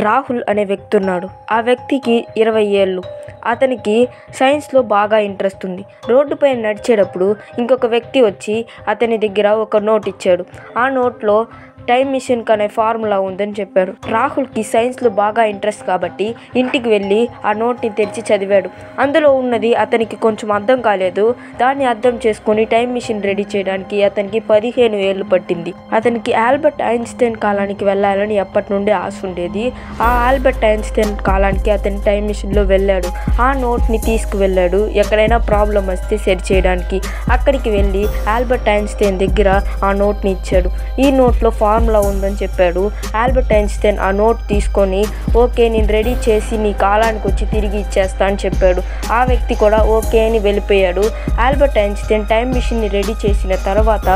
రాహుల్ అనే వ్యక్తి ఉన్నాడు. ఆ వ్యక్తికి 20 ఏళ్ళు. అతనికి సైన్స్లో బాగా ఇంట్రెస్ట్ ఉంది. రోడ్డుపై నడిచేటప్పుడు ఇంకొక వ్యక్తి వచ్చి అతని దగ్గర ఒక నోట్ ఇచ్చాడు. ఆ నోట్లో టైం మిషన్కి అనే ఫార్ములా ఉందని చెప్పాడు. రాహుల్కి సైన్స్లో బాగా ఇంట్రెస్ట్ కాబట్టి ఇంటికి వెళ్ళి ఆ నోట్ని తెరిచి చదివాడు. అందులో ఉన్నది అతనికి కొంచెం అర్థం కాలేదు. దాన్ని అర్థం చేసుకొని టైం మిషన్ రెడీ చేయడానికి అతనికి 15 ఏళ్ళు పట్టింది. అతనికి ఆల్బర్ట్ ఐన్స్టైన్ కాలానికి వెళ్ళాలని ఎప్పటి నుండి ఆశ ఉండేది. ఆ ఆల్బర్ట్ ఐన్స్టైన్ కాలానికి అతని టైం మిషన్లో వెళ్ళాడు. ఆ నోట్ని తీసుకువెళ్ళాడు ఎక్కడైనా ప్రాబ్లం వస్తే సరి చేయడానికి. అక్కడికి వెళ్ళి ఆల్బర్ట్ ఐన్స్టైన్ దగ్గర ఆ నోట్ని ఇచ్చాడు. ఈ నోట్లో ఫార్ములా ఉందని చెప్పాడు. ఆల్బర్ట్ ఐన్స్టైన్ ఆ నోట్ తీసుకొని ఓకే నేను రెడీ చేసి నీ కాలానికి వచ్చి తిరిగి ఇచ్చేస్తా అని చెప్పాడు. ఆ వ్యక్తి కూడా ఓకే అని వెళ్ళిపోయాడు. ఆల్బర్ట్ ఐన్స్టైన్ టైం మిషన్ని రెడీ చేసిన తర్వాత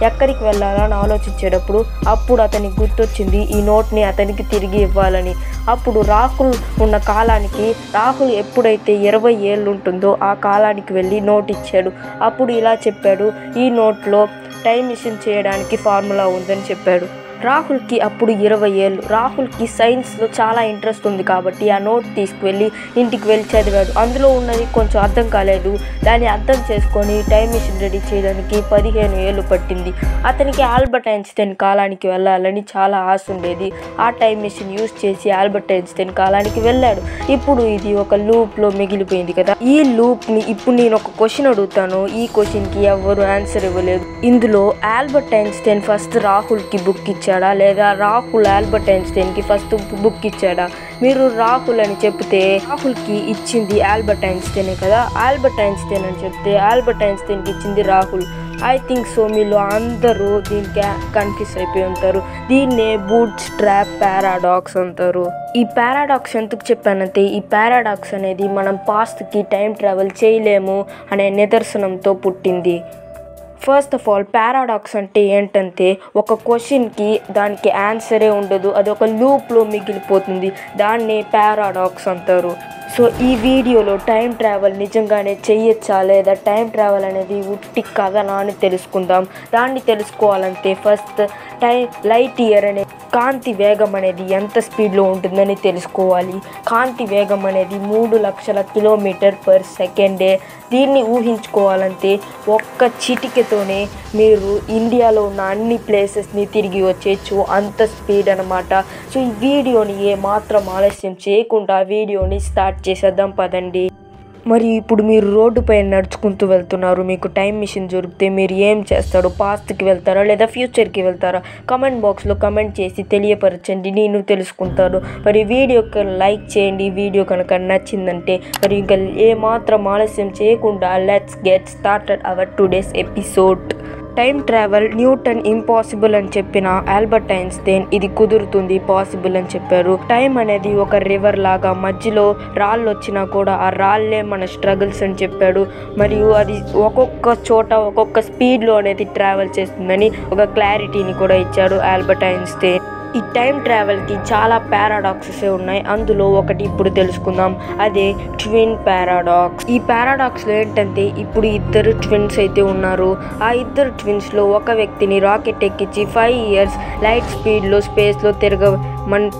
ఎక్కడికి వెళ్ళాలని ఆలోచించేటప్పుడు అప్పుడు అతనికి గుర్తొచ్చింది ఈ నోట్ని అతనికి తిరిగి ఇవ్వాలని. అప్పుడు రాహుల్ ఉన్న కాలానికి రాహుల్ ఎప్పుడైతే 20 ఏళ్ళు ఉంటుందో ఆ కాలానికి వెళ్ళి నోట్ ఇచ్చాడు. అప్పుడు ఇలా చెప్పాడు, ఈ నోట్లో టైం మిషన్ చేయడానికి ఫార్ములా ఉందని చెప్పాడు. రాహుల్కి అప్పుడు 20 ఏళ్ళు. రాహుల్కి సైన్స్లో చాలా ఇంట్రెస్ట్ ఉంది కాబట్టి ఆ నోట్ తీసుకువెళ్ళి ఇంటికి వెళ్ళి చదివాడు. అందులో ఉన్నది కొంచెం అర్థం కాలేదు. దాన్ని అర్థం చేసుకొని టైం మిషన్ రెడీ చేయడానికి 15 ఏళ్ళు పట్టింది. అతనికి ఆల్బర్ట్ ఐన్స్టైన్ కాలానికి వెళ్ళాలని చాలా ఆశ ఉండేది. ఆ టైం మిషన్ యూజ్ చేసి ఆల్బర్ట్ ఐన్స్టైన్ కాలానికి వెళ్ళాడు. ఇప్పుడు ఇది ఒక లూప్లో మిగిలిపోయింది కదా. ఈ లూప్ని ఇప్పుడు నేను ఒక క్వశ్చన్ అడుగుతాను. ఈ క్వశ్చన్కి ఎవరు ఆన్సర్ ఇవ్వలేదు. ఇందులో ఆల్బర్ట్ ఐన్స్టైన్ ఫస్ట్ రాహుల్కి బుక్ ఇచ్చాడా లేదా రాహుల్ ఆల్బర్ట్ ఐన్స్టైన్కి ఫస్ట్ బుక్ ఇచ్చాడా? మీరు రాహుల్ అని చెప్తే రాహుల్కి ఇచ్చింది ఆల్బర్ట్ ఐన్స్టైనే కదా. ఆల్బర్ట్ ఐన్స్టైన్ అని చెప్తే ఆల్బర్ట్ ఐన్స్టైన్కి ఇచ్చింది రాహుల్. I think so. మీలో అందరూ దీనికి కన్ఫ్యూజ్ అయిపోయి ఉంటారు. దీన్నే బూట్ స్ట్రాప్ పారాడాక్స్ అంటారు. ఈ పారాడాక్స్ ఎందుకు చెప్పానంటే ఈ పారాడాక్స్ అనేది మనం పాస్ట్కి టైం ట్రావెల్ చేయలేము అనే నిదర్శనంతో పుట్టింది. ఫస్ట్ ఆఫ్ ఆల్ పారాడాక్స్ అంటే ఏంటంటే ఒక క్వశ్చన్కి దానికి ఆన్సరే ఉండదు, అది ఒక లూప్లో మిగిలిపోతుంది. దాన్నే పారాడాక్స్ అంటారు. సో ఈ వీడియోలో టైం ట్రావెల్ నిజంగానే చెయ్యొచ్చా లేదా టైం ట్రావెల్ అనేది ఉట్టి కథనా అని తెలుసుకుందాం. దాన్ని తెలుసుకోవాలంటే ఫస్ట్ లైట్ ఇయర్ అనే కాంతి వేగం అనేది ఎంత స్పీడ్లో ఉంటుందని తెలుసుకోవాలి. కాంతి వేగం అనేది 3 లక్షల km/s. దీన్ని ఊహించుకోవాలంటే ఒక్క చిటికెతోనే మీరు ఇండియాలో ఉన్న అన్ని ప్లేసెస్ని తిరిగి వచ్చేయచ్చు, అంత స్పీడ్ అనమాట. సో ఈ వీడియోని ఏమాత్రం ఆలస్యం చేయకుండా వీడియోని స్టార్ట్ చేసేద్దాం పదండి. మరి ఇప్పుడు మీరు రోడ్డుపై నడుచుకుంటూ వెళ్తున్నారు. మీకు టైం మిషన్ దొరికితే మీరు ఏం చేస్తారు? పాస్ట్కి వెళ్తారా లేదా ఫ్యూచర్కి వెళ్తారా? కమెంట్ బాక్స్లో కమెంట్ చేసి తెలియపరచండి, నేను తెలుసుకుంటాను. మరి వీడియోకి లైక్ చేయండి. వీడియో కనుక నచ్చిందంటే మరి ఇంకా ఏమాత్రం ఆలస్యం చేయకుండా let's get started our today's episode. Time travel Newton impossible అని చెప్పిన ఆల్బర్ట్ ఐన్స్టైన్ ఇది కుదురుతుంది, పాసిబుల్ అని చెప్పారు. టైం అనేది ఒక రివర్ లాగా, మధ్యలో రాళ్ళు వచ్చినా కూడా ఆ రాళ్ళే మన స్ట్రగుల్స్ అని చెప్పాడు. మరియు అది ఒక్కొక్క చోట ఒక్కొక్క స్పీడ్లో అనేది ట్రావెల్ చేస్తుందని ఒక క్లారిటీని కూడా ఇచ్చాడు ఆల్బర్ట్ ఐన్స్టైన్. ఈ టైం ట్రావెల్కి చాలా పారాడాక్సెస్ ఉన్నాయి. అందులో ఒకటి ఇప్పుడు తెలుసుకుందాం, అదే ట్విన్ పారాడాక్స్. ఈ పారాడాక్స్లో ఏంటంటే ఇప్పుడు ఇద్దరు ట్విన్స్ అయితే ఉన్నారు. ఆ ఇద్దరు ట్విన్స్లో ఒక వ్యక్తిని రాకెట్ ఎక్కించి 5 years లైట్ స్పీడ్లో స్పేస్లో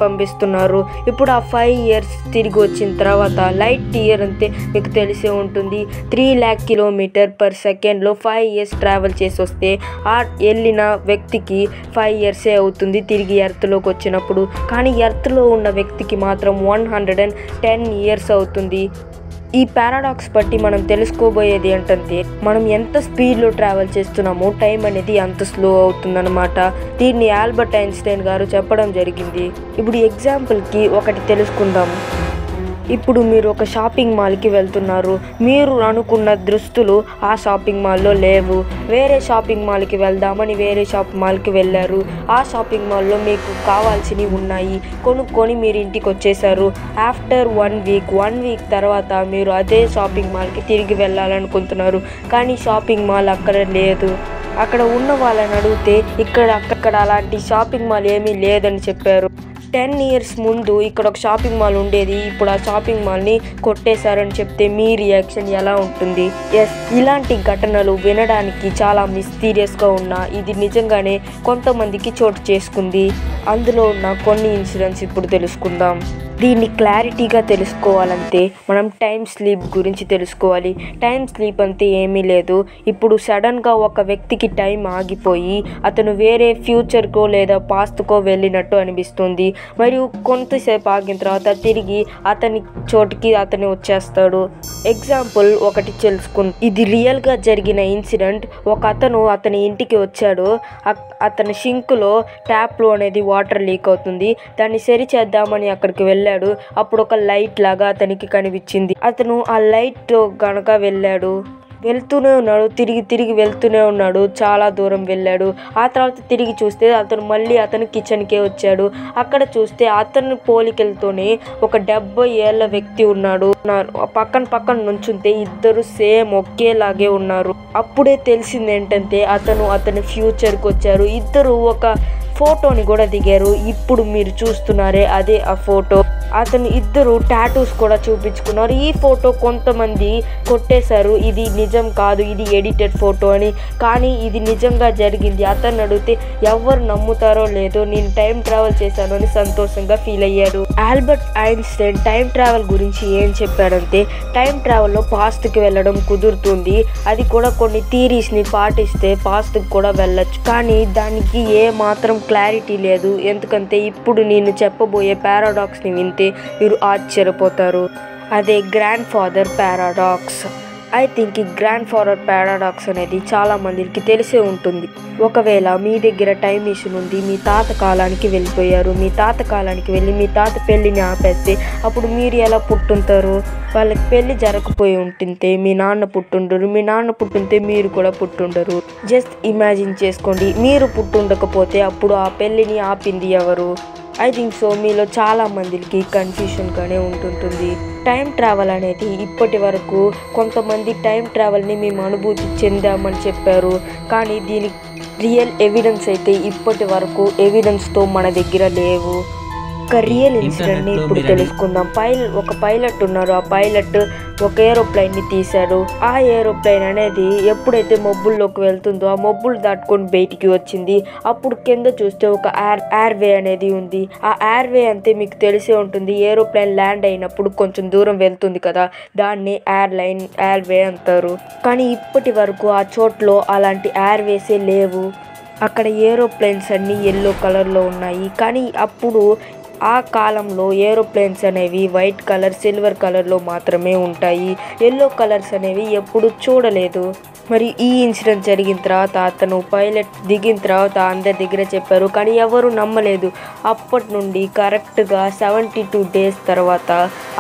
పంపిస్తున్నారు. ఇప్పుడు ఆ 5 years తిరిగి వచ్చిన తర్వాత లైట్ ఇయర్ అంతే మీకు తెలిసే ఉంటుంది. 3 lakh km/s 5 years ట్రావెల్ చేసి వస్తే ఆ వెళ్ళిన వ్యక్తికి 5 years అవుతుంది తిరిగి ఎర్త్లోకి వచ్చినప్పుడు. కానీ ఎర్త్లో ఉన్న వ్యక్తికి మాత్రం 110 years అవుతుంది. ఈ పారాడాక్స్ బట్టి మనం తెలుసుకోబోయేది ఏంటంటే మనం ఎంత స్పీడ్లో ట్రావెల్ చేస్తున్నామో టైం అనేది అంత స్లో అవుతుందన్నమాట. దీన్ని ఆల్బర్ట్ ఐన్స్టైన్ గారు చెప్పడం జరిగింది. ఇప్పుడు ఎగ్జాంపుల్కి ఒకటి తెలుసుకుందాం. ఇప్పుడు మీరు ఒక షాపింగ్ మాల్కి వెళ్తున్నారు. మీరు అనుకున్న దుస్తులు ఆ షాపింగ్ మాల్లో లేవు. వేరే షాపింగ్ మాల్కి వెళ్దామని వేరే షాపింగ్ మాల్కి వెళ్ళారు. ఆ షాపింగ్ మాల్లో మీకు కావాల్సినవి ఉన్నాయి, కొనుక్కొని మీరు ఇంటికి వచ్చేసారు. ఆఫ్టర్ 1 వీక్ తర్వాత మీరు అదే షాపింగ్ మాల్కి తిరిగి వెళ్ళాలనుకుంటున్నారు. కానీ షాపింగ్ మాల్ అక్కడ లేదు. అక్కడ ఉన్న వాళ్ళని అడిగితే ఇక్కడ అలాంటి షాపింగ్ మాల్ ఏమీ లేదని చెప్పారు. 10 years ముందు ఇక్కడ ఒక షాపింగ్ మాల్ ఉండేది, ఇప్పుడు ఆ షాపింగ్ మాల్ని కొట్టేశారని చెప్తే మీ రియాక్షన్ ఎలా ఉంటుంది? ఎస్, ఇలాంటి ఘటనలు వినడానికి చాలా మిస్టీరియస్గా ఉన్నా ఇది నిజంగానే కొంతమందికి చోటు చేసుకుంది. అందులో ఉన్న కొన్ని ఇన్సిడెంట్స్ ఇప్పుడు తెలుసుకుందాం. దీన్ని క్లారిటీగా తెలుసుకోవాలంటే మనం టైం స్లీప్ గురించి తెలుసుకోవాలి. టైం స్లీప్ అంటే ఏమీ లేదు, ఇప్పుడు సడన్గా ఒక వ్యక్తికి టైం ఆగిపోయి అతను వేరే ఫ్యూచర్కో లేదా పాస్ట్కో వెళ్ళినట్టు అనిపిస్తుంది. మరియు కొంతసేపు ఆగిన తర్వాత తిరిగి అతని చోటుకి అతను వచ్చేస్తాడు. ఎగ్జాంపుల్ ఒకటి తెలుసుకుంది. ఇది రియల్గా జరిగిన ఇన్సిడెంట్. ఒక అతను అతని ఇంటికి వచ్చాడు. అతని షింక్లో ట్యాప్లో అనేది వాటర్ లీక్ అవుతుంది. దాన్ని సరి చేద్దామని అక్కడికి వెళ్ళాడు. అప్పుడు ఒక లైట్ లాగా అతనికి కనిపించింది. అతను ఆ లైట్ గనక వెళ్తూనే ఉన్నాడు, తిరిగి వెళ్తూనే ఉన్నాడు. చాలా దూరం వెళ్ళాడు. ఆ తర్వాత తిరిగి చూస్తే అతను మళ్ళీ అతని కిచెన్కే వచ్చాడు. అక్కడ చూస్తే అతని పోలికలతోనే ఒక 70 ఏళ్ళ వ్యక్తి ఉన్నాడు. పక్కన నుంచుంటే ఇద్దరు సేమ్ ఒకేలాగే ఉన్నారు. అప్పుడే తెలిసింది ఏంటంటే అతని ఫ్యూచర్కి వచ్చారు. ఇద్దరు ఒక ఫోటోని కూడా దిగారు. ఇప్పుడు మీరు చూస్తున్నారే అదే ఆ ఫోటో. ఇద్దరు టాటూస్ కూడా చూపించుకున్నారు. ఈ ఫోటో కొంతమంది కొట్టేశారు, ఇది నిజం కాదు, ఇది ఎడిటెడ్ ఫోటో అని. కానీ ఇది నిజంగా జరిగింది. అతను అడిగితే ఎవరు నమ్ముతారో లేదో నేను టైం ట్రావెల్ చేశాను అని సంతోషంగా ఫీల్ అయ్యాడు. ఆల్బర్ట్ ఐన్స్టైన్ టైం ట్రావెల్ గురించి ఏం చెప్పాడంటే టైం ట్రావెల్లో పాస్ట్కి వెళ్ళడం కుదురుతుంది. అది కూడా కొన్ని థియరీస్ని పాటిస్తే పాస్ట్కి కూడా వెళ్ళచ్చు. కానీ దానికి ఏ మాత్రం క్లారిటీ లేదు. ఎందుకంటే ఇప్పుడు నేను చెప్పబోయే పారాడాక్స్ని వింటే మీరు ఆశ్చర్యపోతారు. అదే grand father paradox. I think ఈ గ్రాండ్ ఫాదర్ పారాడాక్స్ అనేది చాలా మందికి తెలిసే ఉంటుంది. ఒకవేళ మీ దగ్గర టైం మిషన్ ఉంది, మీ తాత కాలానికి వెళ్ళిపోయారు. మీ తాత కాలానికి వెళ్ళి మీ తాత పెళ్ళిని ఆపేస్తే అప్పుడు మీరు ఎలా పుట్టుంటారు? వాళ్ళకి పెళ్ళి జరగకపోయి ఉంటుంటే మీ నాన్న పుట్టుండరు, మీ నాన్న పుట్టుంటే మీరు కూడా పుట్టుండరు. జస్ట్ ఇమాజిన్ చేసుకోండి, మీరు పుట్టుండకపోతే అప్పుడు ఆ పెళ్ళిని ఆపింది ఎవరు? ఐ థింక్ సో మీలో చాలా మందికి కన్ఫ్యూషన్గానే ఉంటుంటుంది. టైం ట్రావెల్ అనేది ఇప్పటి వరకు కొంతమంది టైం ట్రావెల్ని మేము అనుభూతి చెందామని చెప్పారు. కానీ దీనికి రియల్ ఎవిడెన్స్ అయితే ఇప్పటి వరకు ఎవిడెన్స్తో మన దగ్గర లేవు. ఒక రియల్ ఇన్సిడెంట్ని ఇప్పుడు తెలుసుకుందాం. ఒక పైలట్ ఉన్నారు. ఆ పైలట్ ఒక ఏరోప్లైన్ని తీశాడు. ఆ ఏరోప్లైన్ అనేది ఎప్పుడైతే మబ్బుల్లోకి వెళ్తుందో ఆ మబ్బులు దాటుకొని బయటికి వచ్చింది. అప్పుడు కింద చూస్తే ఒక ఎయిర్వే అనేది ఉంది. ఆ ఎయిర్వే అంతే మీకు తెలిసే ఉంటుంది. ఏరోప్లైన్ ల్యాండ్ అయినప్పుడు కొంచెం దూరం వెళ్తుంది కదా, దాన్ని ఎయిర్వే అంటారు. కానీ ఇప్పటి వరకు ఆ చోట్లో అలాంటి ఎయిర్వేసే లేవు. అక్కడ ఏరోప్లేన్స్ అన్నీ ఎల్లో కలర్లో ఉన్నాయి. కానీ అప్పుడు ఆ కాలంలో ఏరోప్లేన్స్ అనేవి వైట్ కలర్, సిల్వర్ కలర్లో మాత్రమే ఉంటాయి. ఎల్లో కలర్స్ అనేవి ఎప్పుడు చూడలేదు. మరి ఈ ఇన్సిడెంట్ జరిగిన తర్వాత అతను పైలట్ దిగిన తర్వాత అందరి దగ్గర చెప్పారు, కానీ ఎవరు నమ్మలేదు. అప్పటి నుండి కరెక్ట్గా 72 days తర్వాత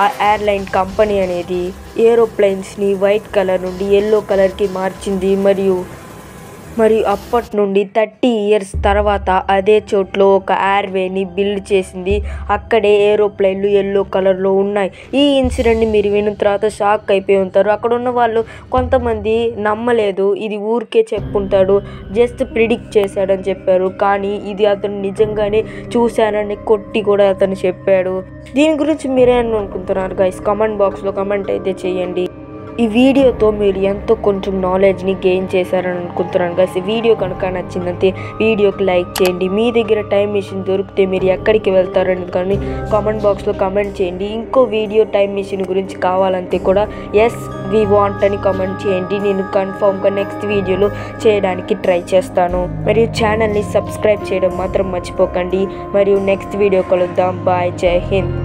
ఆ ఎయిర్లైన్ కంపెనీ అనేది ఏరోప్లేన్స్ని వైట్ కలర్ నుండి ఎల్లో కలర్కి మార్చింది. మరియు అప్పటి నుండి 30 years తర్వాత అదే చోట్లో ఒక ఎయిర్వేని బిల్డ్ చేసింది. అక్కడే ఏరోప్లేన్లు ఎల్లో కలర్లో ఉన్నాయి. ఈ ఇన్సిడెంట్ని మీరు విన్న తర్వాత షాక్ అయిపోయి ఉంటారు. అక్కడ ఉన్న వాళ్ళు కొంతమంది నమ్మలేదు, ఇది ఊరికే చెప్పుంటాడు, జస్ట్ ప్రిడిక్ట్ చేశాడని చెప్పారు. కానీ ఇది అతను నిజంగానే చూశానని కొట్టి కూడా అతను చెప్పాడు. దీని గురించి మీరేమనుకుంటున్నారు గైస్? కామెంట్ బాక్స్లో కామెంట్ అయితే చేయండి. ఈ వీడియోతో మీరు ఎంతో కొంచెం నాలెడ్జ్ని గెయిన్ చేశారని అనుకుంటున్నాను గైస్. ఈ వీడియో కనుక నచ్చిందంటే వీడియోకి లైక్ చేయండి. మీ దగ్గర టైం మిషన్ దొరికితే మీరు ఎక్కడికి వెళ్తారని కానీ కామెంట్ బాక్స్లో కామెంట్ చేయండి. ఇంకో వీడియో టైం మిషన్ గురించి కావాలంటే కూడా ఎస్ వి వాంట్ అని కామెంట్ చేయండి. నేను కన్ఫామ్గా నెక్స్ట్ వీడియోలో చేయడానికి ట్రై చేస్తాను. మరియు ఛానల్ని సబ్స్క్రైబ్ చేయడం మాత్రం మర్చిపోకండి. మరియు నెక్స్ట్ వీడియో కలుద్దాం. బాయ్, జై హింద్.